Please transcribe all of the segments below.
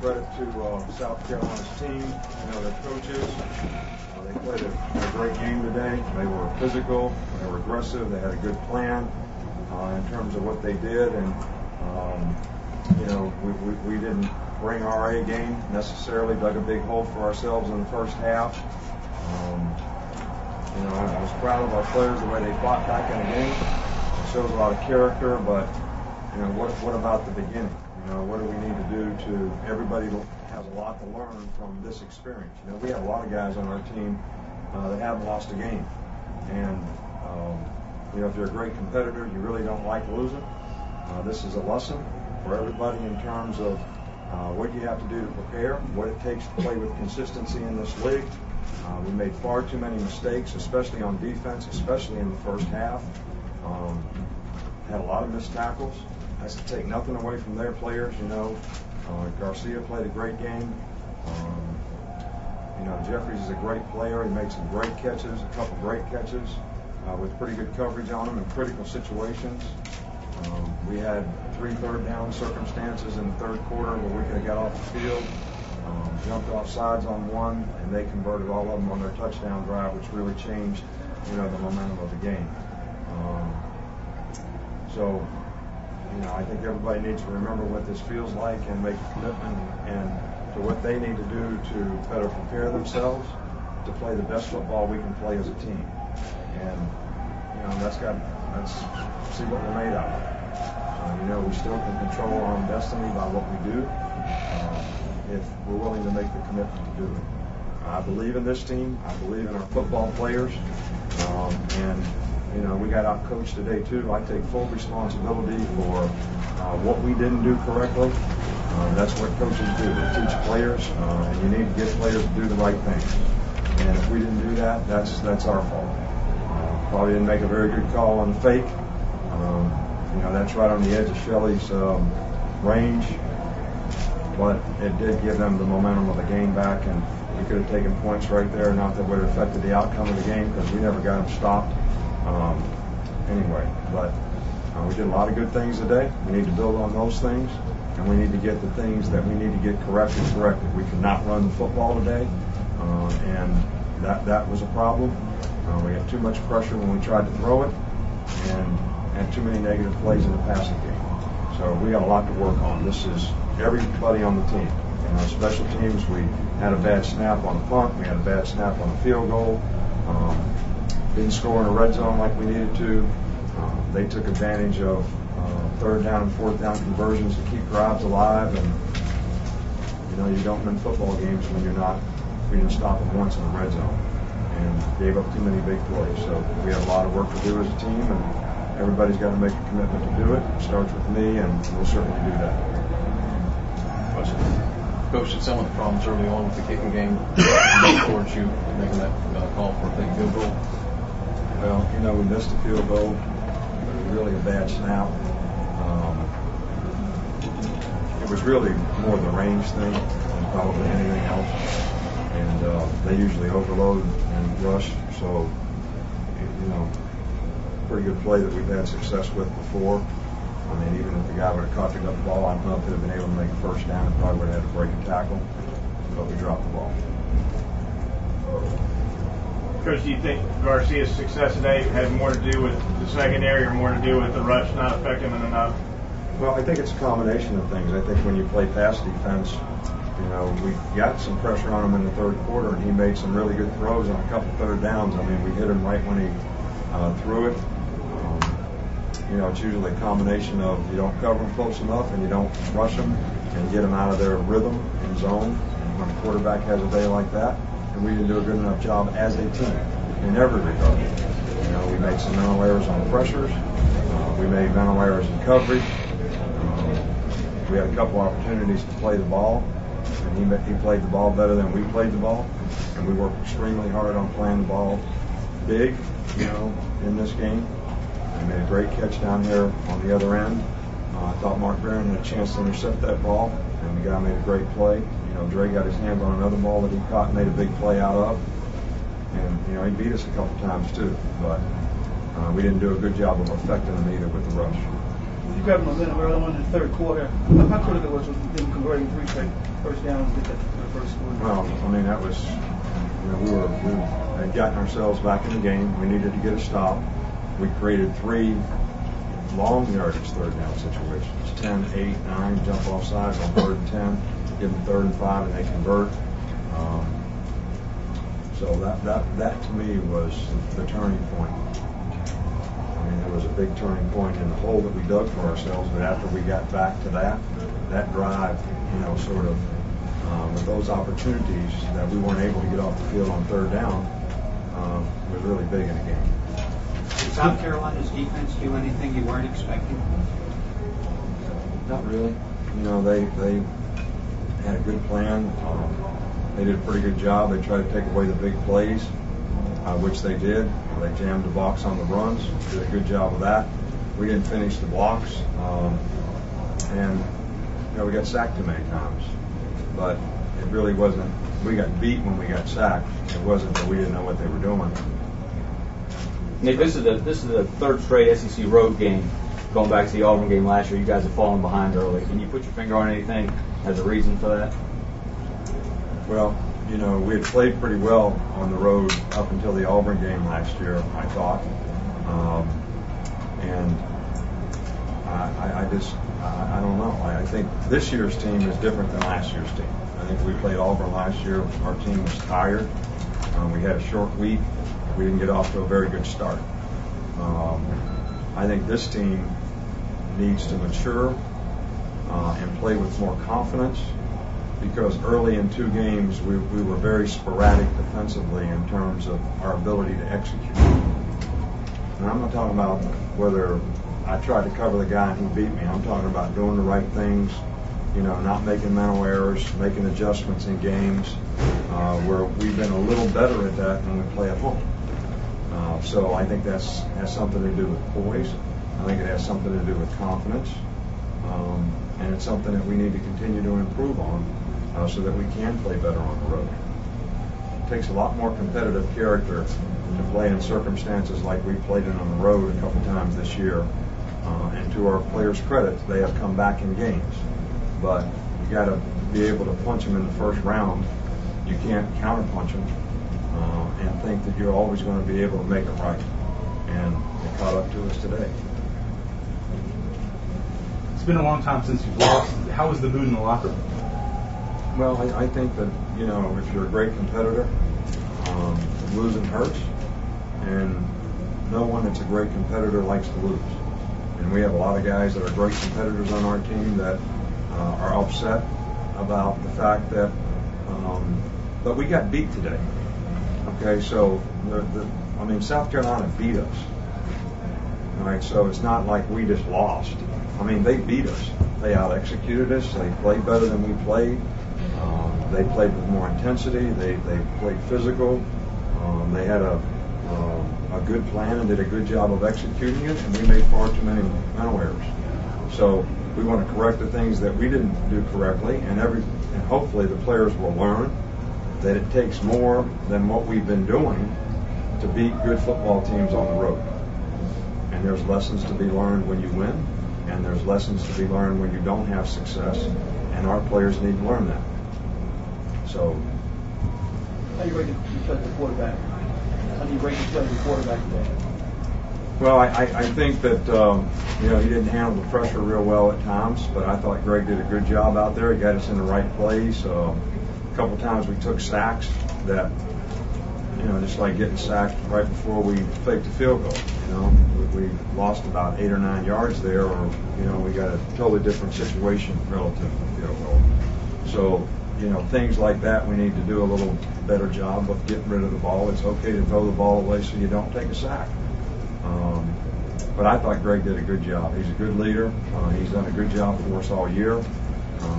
credit to South Carolina's team, their coaches. They played a great game today. They were physical, they were aggressive, they had a good plan in terms of what they did, and we didn't bring our A game necessarily, dug a big hole for ourselves in the first half. I was proud of our players, the way they fought back in the game. It shows a lot of character, but what about the beginning? What do we need to do to, everybody has a lot to learn from this experience. We have a lot of guys on our team that haven't lost a game. And, if you're a great competitor, you really don't like losing. This is a lesson for everybody in terms of what you have to do to prepare, what it takes to play with consistency in this league. We made far too many mistakes, especially on defense, especially in the first half. Had a lot of missed tackles. That's to take nothing away from their players. Garcia played a great game. Jeffries is a great player. He made some great catches, a couple great catches with pretty good coverage on him in critical situations. We had 3 third-down circumstances in the third quarter where we could have got off the field, jumped off sides on one, and they converted all of them on their touchdown drive, which really changed, the momentum of the game. I think everybody needs to remember what this feels like and make a commitment and to what they need to do to better prepare themselves to play the best football we can play as a team. And let's see what we're made out of. We still can control our own destiny by what we do if we're willing to make the commitment to do it. I believe in this team. I believe in our football players. We got out-coached today, too. I take full responsibility for what we didn't do correctly. That's what coaches do. They teach players, and you need to get players to do the right things. And if we didn't do that, that's our fault. Probably didn't make a very good call on the fake. That's right on the edge of Shelley's range. But it did give them the momentum of the game back, and we could have taken points right there. Not that it would have affected the outcome of the game because we never got them stopped. But we did a lot of good things today. We need to build on those things, and we need to get the things that we need to get corrected. We could not run the football today, and that was a problem. We had too much pressure when we tried to throw it, and had too many negative plays in the passing game. So we got a lot to work on. This is everybody on the team. Special teams, we had a bad snap on a punt. We had a bad snap on a field goal. Didn't score in a red zone like we needed to. They took advantage of third down and fourth down conversions to keep drives alive. And you don't win football games when we didn't stop them once in the red zone and gave up too many big plays. So we have a lot of work to do as a team, and everybody's got to make a commitment to do it. It starts with me, and we'll certainly do that. Question. Coach, did some of the problems early on with the kicking game go towards you making that call for a big field goal? Well, we missed a field goal. It was really a bad snap. It was really more the range thing than probably anything else. And they usually overload and rush. So, pretty good play that we've had success with before. Even if the guy would have caught the ball, I don't know if he'd have been able to make a first down. It probably would have had to break a tackle. But we dropped the ball. Coach, do you think Garcia's success today had more to do with the secondary or more to do with the rush not affecting him enough? Well, I think it's a combination of things. I think when you play pass defense, we got some pressure on him in the third quarter, and he made some really good throws on a couple third downs. We hit him right when he threw it. It's usually a combination of you don't cover them close enough and you don't rush them and get them out of their rhythm and zone. And when a quarterback has a day like that, and we didn't do a good enough job as a team in every regard. We made some mental errors on pressures. We made mental errors in coverage. We had a couple opportunities to play the ball, and he played the ball better than we played the ball. And we worked extremely hard on playing the ball big, in this game. He made a great catch down here on the other end. I thought Mark Barron had a chance to intercept that ball, and the guy made a great play. Dre got his hands on another ball that he caught and made a big play out of. And, he beat us a couple times too, but we didn't do a good job of affecting them either with the rush. You grabbed momentum early on in the third quarter. How critical was them converting 3 straight first downs to get the first score? Well, I mean, that was, we had gotten ourselves back in the game. We needed to get a stop. We created 3 long yardage third down situations, 10, 8, 9, jump off sides on 3rd and 10, give them 3rd and 5, and they convert. So that to me was the turning point. I mean, there was a big turning point in the hole that we dug for ourselves, but after we got back to that drive, sort of with those opportunities that we weren't able to get off the field on 3rd down, was really big in the game. Did South Carolina's defense do anything you weren't expecting? Not really. They had a good plan. They did a pretty good job. They tried to take away the big plays, which they did. They jammed the box on the runs, did a good job of that. We didn't finish the blocks, and we got sacked too many times. But it really wasn't. We got beat when we got sacked. It wasn't that we didn't know what they were doing. Nick, this is the 3rd straight SEC road game. Going back to the Auburn game last year, you guys have fallen behind early. Can you put your finger on anything as a reason for that? Well, we had played pretty well on the road up until the Auburn game last year, I thought. And I don't know. I think this year's team is different than last year's team. I think we played Auburn last year. Our team was tired. We had a short week. We didn't get off to a very good start. I think this team needs to mature and play with more confidence, because early in 2 games we were very sporadic defensively in terms of our ability to execute. And I'm not talking about whether I tried to cover the guy and he beat me. I'm talking about doing the right things, not making mental errors, making adjustments in games, where we've been a little better at that when we play at home. So I think that has something to do with poise. I think it has something to do with confidence. And it's something that we need to continue to improve on so that we can play better on the road. It takes a lot more competitive character to play in circumstances like we played in on the road a couple times this year. And to our players' credit, they have come back in games. But you got to be able to punch them in the first round. You can't counterpunch them and think that you're always going to be able to make it right. And it caught up to us today. It's been a long time since you've lost. How was the mood in the locker room? Well, I think that, if you're a great competitor, losing hurts, and no one that's a great competitor likes to lose. And we have a lot of guys that are great competitors on our team that are upset about the fact that, but we got beat today. Okay, so South Carolina beat us. All right, so it's not like we just lost. They beat us. They out-executed us. They played better than we played. They played with more intensity. They played physical. They had a good plan and did a good job of executing it, and we made far too many mental errors. So we want to correct the things that we didn't do correctly, and hopefully the players will learn that it takes more than what we've been doing to beat good football teams on the road. And there's lessons to be learned when you win, and there's lessons to be learned when you don't have success, and our players need to learn that. So, How do you rate the quarterback? How do you rate the quarterback today? Well, I think that he didn't handle the pressure real well at times, but I thought Greg did a good job out there. He got us in the right place. A couple times we took sacks that, just like getting sacked right before we faked the field goal. We lost about 8 or 9 yards there, or we got a totally different situation relative to the field goal. So, things like that we need to do a little better job of getting rid of the ball. It's okay to throw the ball away so you don't take a sack. But I thought Greg did a good job. He's a good leader. He's done a good job for us all year.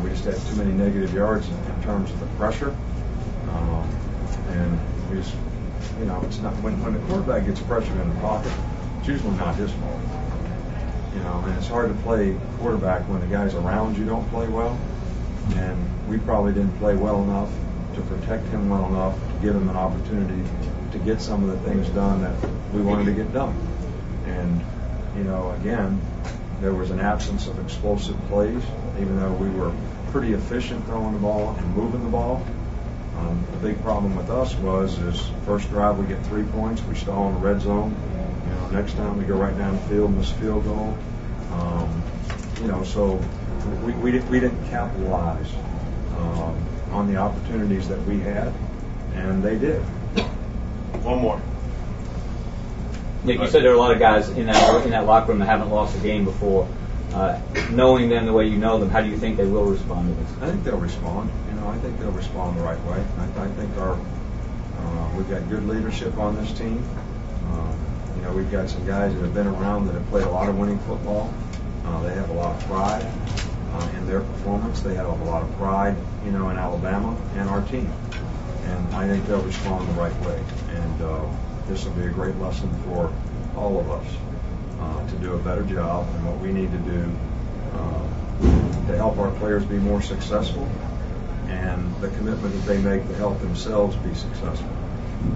We just had too many negative yards in terms of the pressure. And we just, it's not when the quarterback gets pressured in the pocket, it's usually not his fault. And it's hard to play quarterback when the guys around you don't play well. And we probably didn't play well enough to protect him well enough to give him an opportunity to get some of the things done that we wanted to get done. And, again, There was an absence of explosive plays, even though we were pretty efficient throwing the ball and moving the ball. The big problem with us is first drive we get 3 points, we stall in the red zone. Next time we go right down the field and miss a field goal. So we didn't capitalize on the opportunities that we had, and they did. One more. Nick, you said there are a lot of guys in that locker room that haven't lost a game before. Knowing them the way you know them, how do you think they will respond to this? I think they'll respond. I think they'll respond the right way. I think we've got good leadership on this team. We've got some guys that have been around that have played a lot of winning football. They have a lot of pride in their performance. They have a lot of pride, in Alabama and our team. And I think they'll respond the right way. And this will be a great lesson for all of us to do a better job in what we need to do to help our players be more successful, and the commitment that they make to help themselves be successful.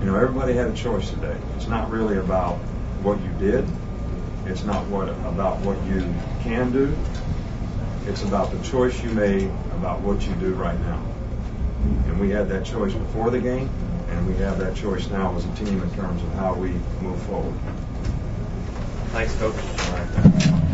Everybody had a choice today. It's not really about what you did. It's not about what you can do. It's about the choice you made about what you do right now. And we had that choice before the game, and we have that choice now as a team in terms of how we move forward. Thanks, Coach. All right.